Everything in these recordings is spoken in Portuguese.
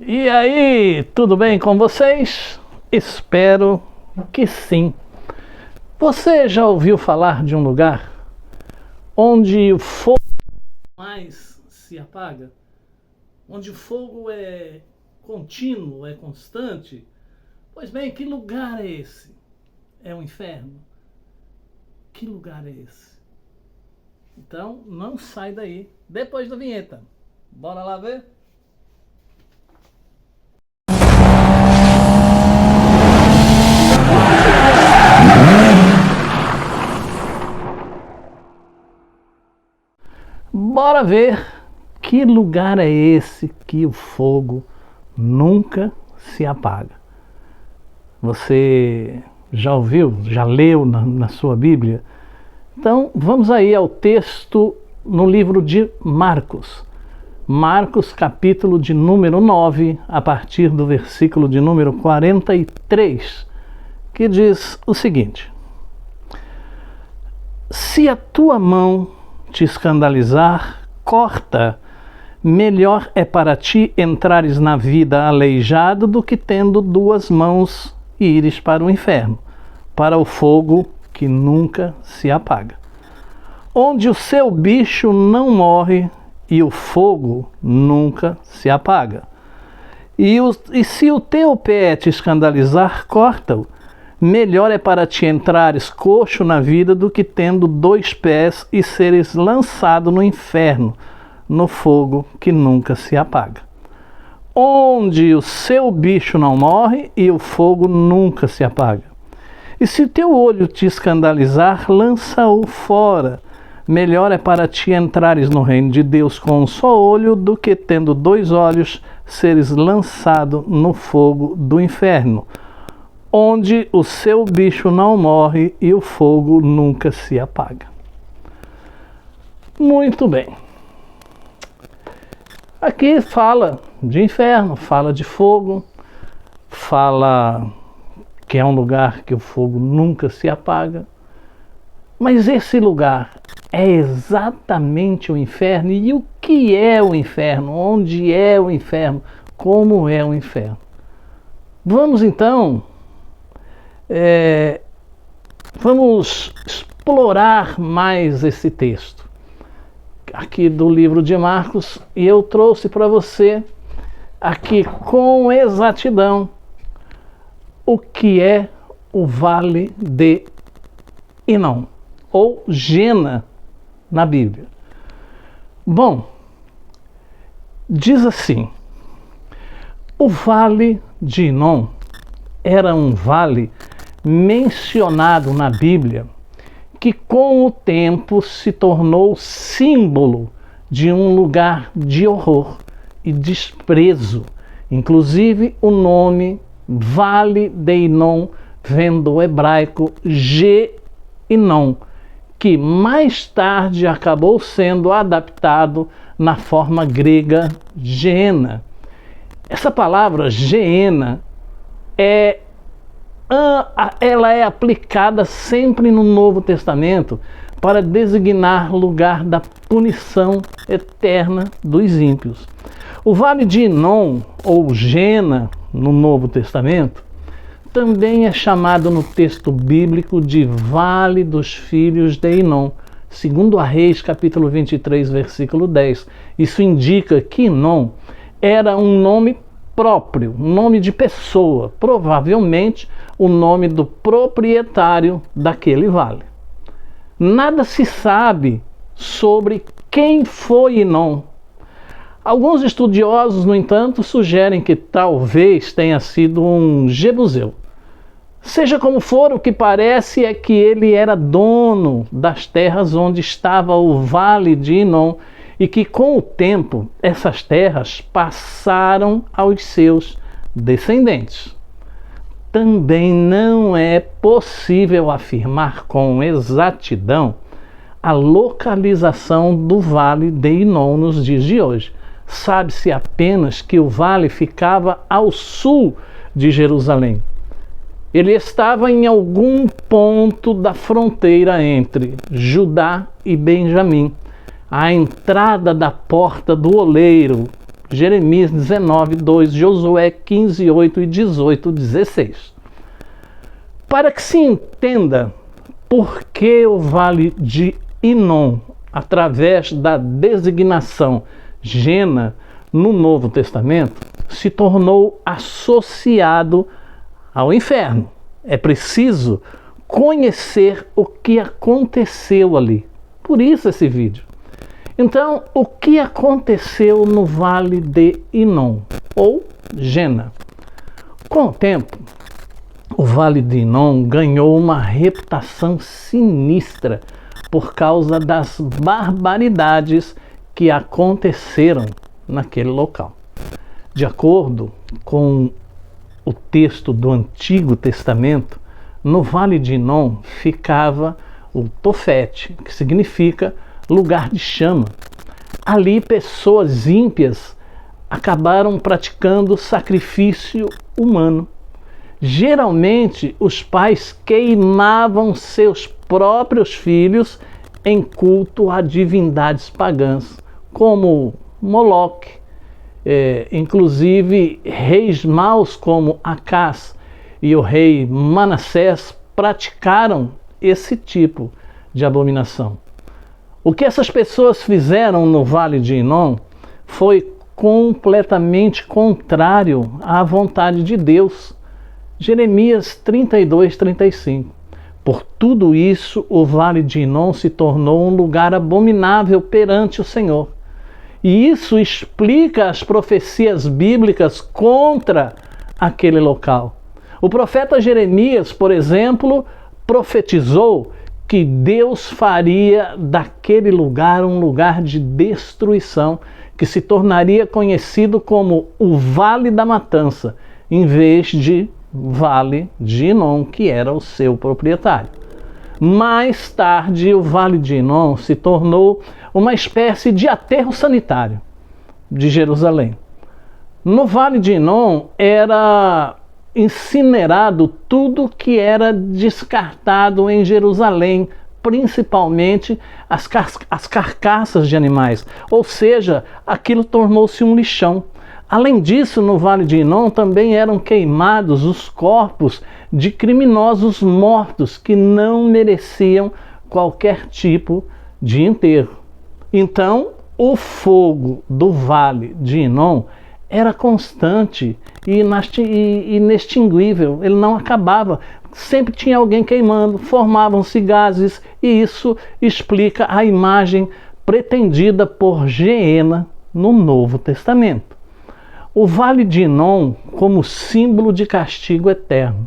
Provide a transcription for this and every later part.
E aí, tudo bem com vocês? Espero que sim. Você já ouviu falar de um lugar onde o fogo mais se apaga? Onde o fogo é contínuo, é constante? Pois bem, que lugar é esse? É o inferno? Que lugar é esse? Então, não sai daí depois da vinheta. Bora lá ver? Bora ver que lugar é esse que o fogo nunca se apaga. Você já ouviu, já leu na sua Bíblia? Então vamos aí ao texto no livro de Marcos. Marcos, capítulo de número 9, a partir do versículo de número 43, que diz o seguinte: Se a tua mão te escandalizar, corta. Melhor é para ti entrares na vida aleijado do que tendo duas mãos e ires para o inferno, para o fogo que nunca se apaga, onde o seu bicho não morre e o fogo nunca se apaga. E se o teu pé te escandalizar, corta-o. Melhor é para ti entrares coxo na vida do que tendo dois pés e seres lançado no inferno, no fogo que nunca se apaga, onde o seu bicho não morre e o fogo nunca se apaga. E se o teu olho te escandalizar, lança-o fora. Melhor é para ti entrares no reino de Deus com um só olho do que tendo dois olhos seres lançado no fogo do inferno, onde o seu bicho não morre e o fogo nunca se apaga. Muito bem. Aqui fala de inferno, fala de fogo, fala que é um lugar que o fogo nunca se apaga. Mas esse lugar é exatamente o inferno? E o que é o inferno? Onde é o inferno? Como é o inferno? Vamos então vamos explorar mais esse texto aqui do livro de Marcos, e eu trouxe para você aqui com exatidão o que é o Vale de Inom, ou Gena na Bíblia. Bom, diz assim: o Vale de Inom era um vale mencionado na Bíblia que com o tempo se tornou símbolo de um lugar de horror e desprezo. Inclusive o nome Vale de Inom vem do hebraico Ge-Inom, que mais tarde acabou sendo adaptado na forma grega Geena. Essa palavra Geena ela é aplicada sempre no Novo Testamento para designar lugar da punição eterna dos ímpios. O Vale de Inom, ou Gena, no Novo Testamento, também é chamado no texto bíblico de Vale dos Filhos de Inom, segundo a Reis, capítulo 23, versículo 10. Isso indica que Inom era um nome próprio, um nome de pessoa, provavelmente o nome do proprietário daquele vale. Nada se sabe sobre quem foi Inom. Alguns estudiosos, no entanto, sugerem que talvez tenha sido um jebuseu. Seja como for, o que parece é que ele era dono das terras onde estava o Vale de Inom e que com o tempo essas terras passaram aos seus descendentes. Também não é possível afirmar com exatidão a localização do Vale de Inom nos dias de hoje. Sabe-se apenas que o vale ficava ao sul de Jerusalém. Ele estava em algum ponto da fronteira entre Judá e Benjamim, à entrada da porta do oleiro, Jeremias 19, 2, Josué 15, 8 e 18, 16. Para que se entenda por que o Vale de Inom, através da designação Gena no Novo Testamento, se tornou associado ao inferno. É preciso conhecer o que aconteceu ali. Por isso esse vídeo. Então, o que aconteceu no Vale de Inom, ou Gena? Com o tempo, o Vale de Inom ganhou uma reputação sinistra por causa das barbaridades que aconteceram naquele local. De acordo com o texto do Antigo Testamento, no Vale de Inom ficava o Tofete, que significa lugar de chama. Ali pessoas ímpias acabaram praticando sacrifício humano. Geralmente os pais queimavam seus próprios filhos em culto a divindades pagãs, como Moloque. Inclusive reis maus como Acás e o rei Manassés praticaram esse tipo de abominação. O que essas pessoas fizeram no Vale de Inom foi completamente contrário à vontade de Deus. Jeremias 32, 35. Por tudo isso, o Vale de Inom se tornou um lugar abominável perante o Senhor. E isso explica as profecias bíblicas contra aquele local. O profeta Jeremias, por exemplo, profetizou que Deus faria daquele lugar um lugar de destruição, que se tornaria conhecido como o Vale da Matança, em vez de Vale de Inom, que era o seu proprietário. Mais tarde, o Vale de Inom se tornou uma espécie de aterro sanitário de Jerusalém. No Vale de Inom era incinerado tudo que era descartado em Jerusalém, principalmente as carcaças de animais, ou seja, aquilo tornou-se um lixão. Além disso, no Vale de Inom também eram queimados os corpos de criminosos mortos que não mereciam qualquer tipo de enterro. Então, o fogo do Vale de Inom era constante e inextinguível, ele não acabava. Sempre tinha alguém queimando, formavam-se gases, e isso explica a imagem pretendida por Geena no Novo Testamento. O Vale de Inom como símbolo de castigo eterno.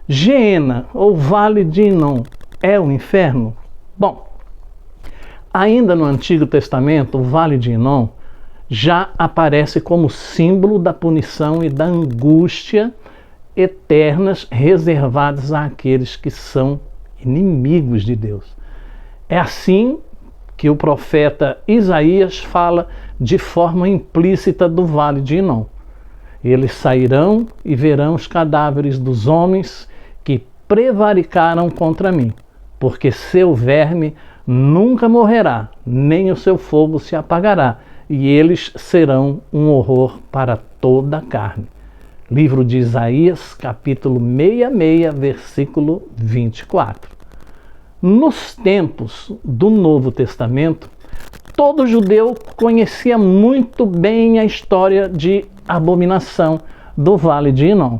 Geena, ou Vale de Inom, é o inferno? Bom, ainda no Antigo Testamento, o Vale de Inom já aparece como símbolo da punição e da angústia eternas reservadas àqueles que são inimigos de Deus. É assim que o profeta Isaías fala de forma implícita do Vale de Inom. Eles sairão e verão os cadáveres dos homens que prevaricaram contra mim, porque seu verme nunca morrerá, nem o seu fogo se apagará, e eles serão um horror para toda a carne. Livro de Isaías, capítulo 66, versículo 24. Nos tempos do Novo Testamento, todo judeu conhecia muito bem a história de abominação do Vale de Inom,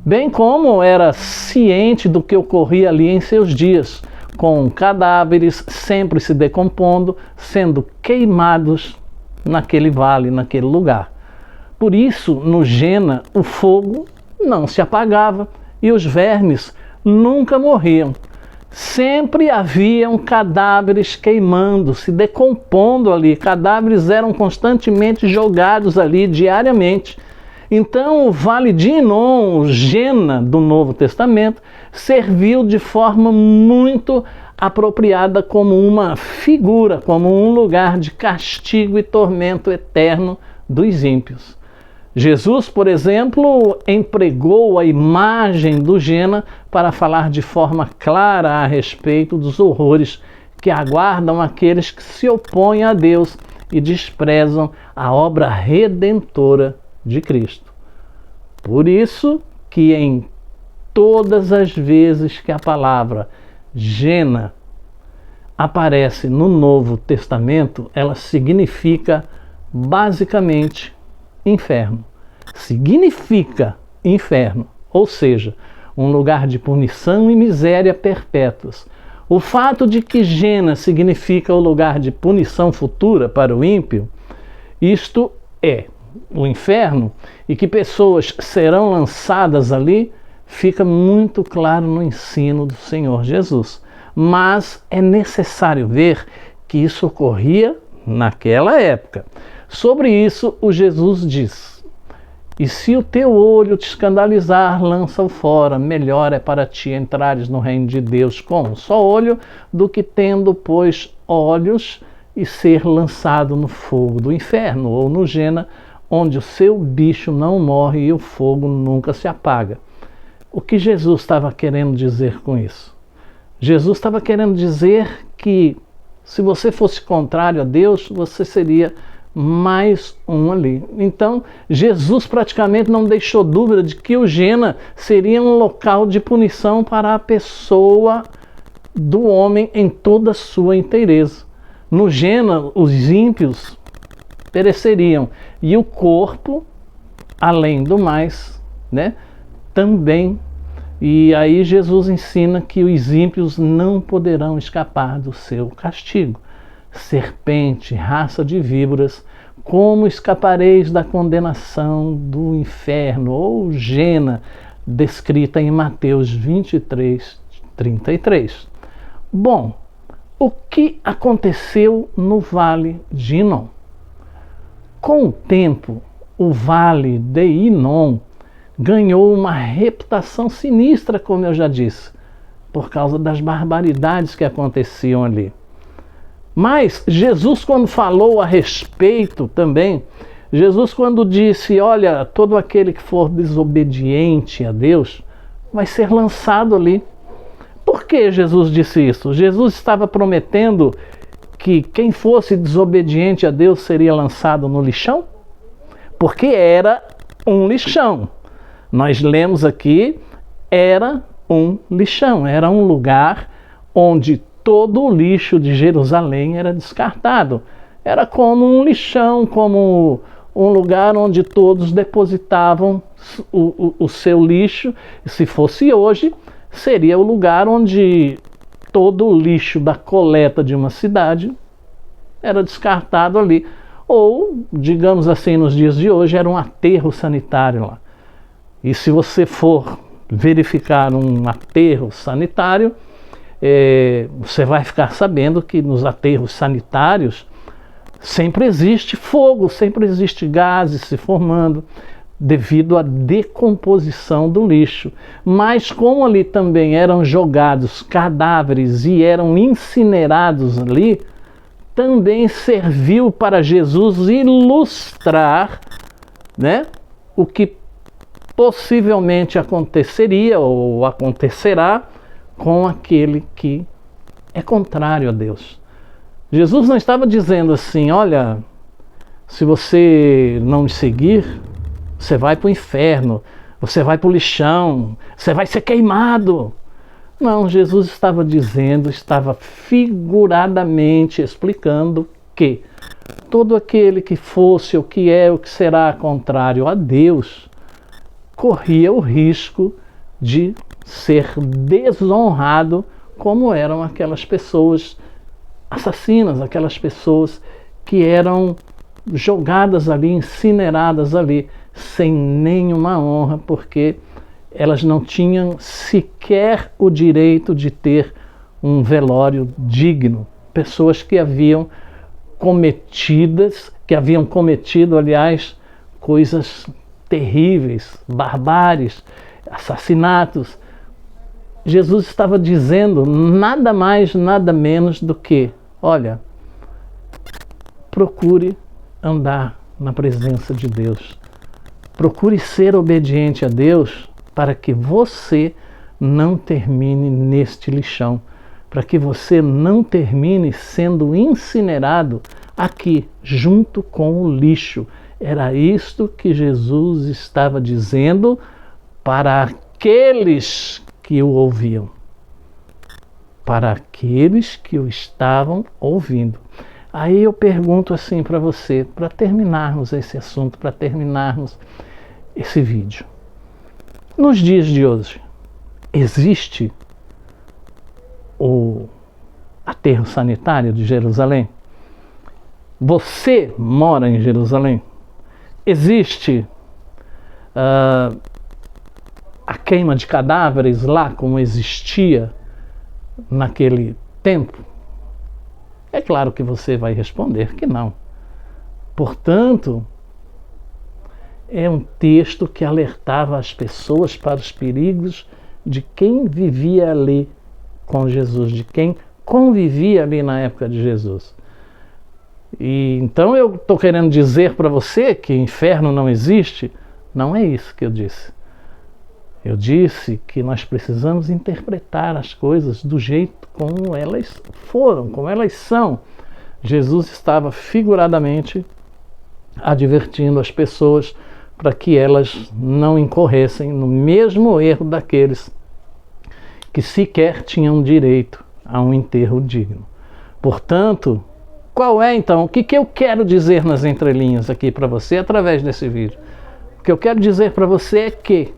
bem como era ciente do que ocorria ali em seus dias, com cadáveres sempre se decompondo, sendo queimados naquele vale, naquele lugar. Por isso, no Gena, o fogo não se apagava e os vermes nunca morriam. Sempre haviam cadáveres queimando, se decompondo ali. Cadáveres eram constantemente jogados ali diariamente. Então, o Vale de Inom, o Gena do Novo Testamento, serviu de forma muito apropriada como uma figura, como um lugar de castigo e tormento eterno dos ímpios. Jesus, por exemplo, empregou a imagem do Gena para falar de forma clara a respeito dos horrores que aguardam aqueles que se opõem a Deus e desprezam a obra redentora de Cristo. Por isso que em todas as vezes que a palavra Gena aparece no Novo Testamento, ela significa basicamente inferno. Significa inferno, ou seja, um lugar de punição e miséria perpétuas. O fato de que Gena significa o lugar de punição futura para o ímpio, isto é o inferno, e que pessoas serão lançadas ali, fica muito claro no ensino do Senhor Jesus. Mas é necessário ver que isso ocorria naquela época. Sobre isso, o Jesus diz: e se o teu olho te escandalizar, lança-o fora. Melhor é para ti entrares no reino de Deus com um só olho, do que tendo, pois, olhos e ser lançado no fogo do inferno, ou no Gena, onde o seu bicho não morre e o fogo nunca se apaga. O que Jesus estava querendo dizer com isso? Jesus estava querendo dizer que se você fosse contrário a Deus, você seria mais um ali. Então, Jesus praticamente não deixou dúvida de que o Gena seria um local de punição para a pessoa do homem em toda a sua inteireza. No Gena, os ímpios pereceriam e o corpo, além do mais, também. E aí Jesus ensina que os ímpios não poderão escapar do seu castigo. Serpente, raça de víboras, como escapareis da condenação do inferno, ou Gena, descrita em Mateus 23, 33. Bom, o que aconteceu no Vale de Inom? Com o tempo, o Vale de Inom ganhou uma reputação sinistra, como eu já disse, por causa das barbaridades que aconteciam ali. Mas Jesus, quando falou a respeito também, Jesus quando disse, olha, todo aquele que for desobediente a Deus vai ser lançado ali. Por que Jesus disse isso? Jesus estava prometendo que quem fosse desobediente a Deus seria lançado no lixão? Porque era um lixão. Nós lemos aqui, era um lixão, era um lugar onde todo o lixo de Jerusalém era descartado. Era como um lixão, como um lugar onde todos depositavam o seu lixo. Se fosse hoje, seria o lugar onde todo o lixo da coleta de uma cidade era descartado ali. Ou, digamos assim, nos dias de hoje, era um aterro sanitário lá. E se você for verificar um aterro sanitário, você vai ficar sabendo que nos aterros sanitários sempre existe fogo, sempre existe gases se formando devido à decomposição do lixo. Mas como ali também eram jogados cadáveres e eram incinerados ali, também serviu para Jesus ilustrar, o que possivelmente aconteceria ou acontecerá com aquele que é contrário a Deus. Jesus não estava dizendo assim, olha, se você não me seguir, você vai para o inferno, você vai para o lixão, você vai ser queimado. Não, Jesus estava dizendo, estava figuradamente explicando que todo aquele que fosse, o que é, o que será contrário a Deus, corria o risco de ser desonrado, como eram aquelas pessoas assassinas, aquelas pessoas que eram jogadas ali, incineradas ali, sem nenhuma honra, porque elas não tinham sequer o direito de ter um velório digno. Pessoas que haviam cometido, aliás, coisas terríveis, barbáries, assassinatos. Jesus estava dizendo nada mais, nada menos do que, olha, procure andar na presença de Deus. Procure ser obediente a Deus para que você não termine neste lixão, para que você não termine sendo incinerado aqui, junto com o lixo. Era isto que Jesus estava dizendo para aqueles que o ouviam. Para aqueles que o estavam ouvindo. Aí eu pergunto assim para você, para terminarmos esse assunto, para terminarmos esse vídeo. Nos dias de hoje, existe o aterro sanitário de Jerusalém? Você mora em Jerusalém? Existe a queima de cadáveres lá como existia naquele tempo? É claro que você vai responder que não. Portanto, é um texto que alertava as pessoas para os perigos de quem vivia ali com Jesus, de quem convivia ali na época de Jesus. E então eu estou querendo dizer para você que inferno não existe? Não é isso que eu disse. Eu disse que nós precisamos interpretar as coisas do jeito como elas foram, como elas são. Jesus estava figuradamente advertindo as pessoas para que elas não incorressem no mesmo erro daqueles que sequer tinham direito a um enterro digno. Portanto, qual é então? O que eu quero dizer nas entrelinhas aqui para você através desse vídeo? O que eu quero dizer para você é que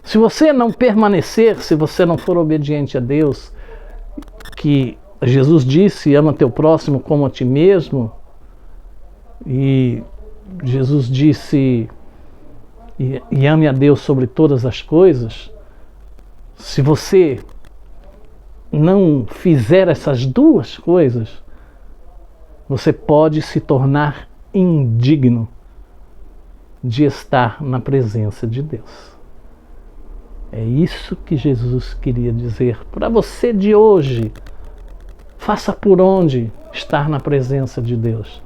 se você não permanecer, se você não for obediente a Deus, que Jesus disse, ama teu próximo como a ti mesmo, e Jesus disse, e ame a Deus sobre todas as coisas, se você não fizer essas duas coisas, você pode se tornar indigno de estar na presença de Deus. É isso que Jesus queria dizer para você de hoje. Faça por onde estar na presença de Deus,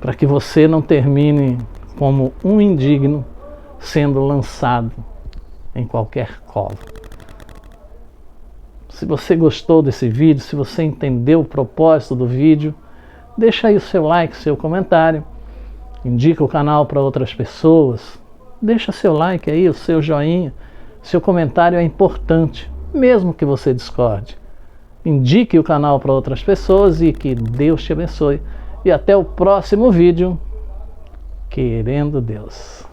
para que você não termine como um indigno sendo lançado em qualquer cova. Se você gostou desse vídeo, se você entendeu o propósito do vídeo, deixa aí o seu like, seu comentário, indica o canal para outras pessoas, deixa seu like aí, o seu joinha. Seu comentário é importante, mesmo que você discorde. Indique o canal para outras pessoas e que Deus te abençoe. E até o próximo vídeo, querendo Deus.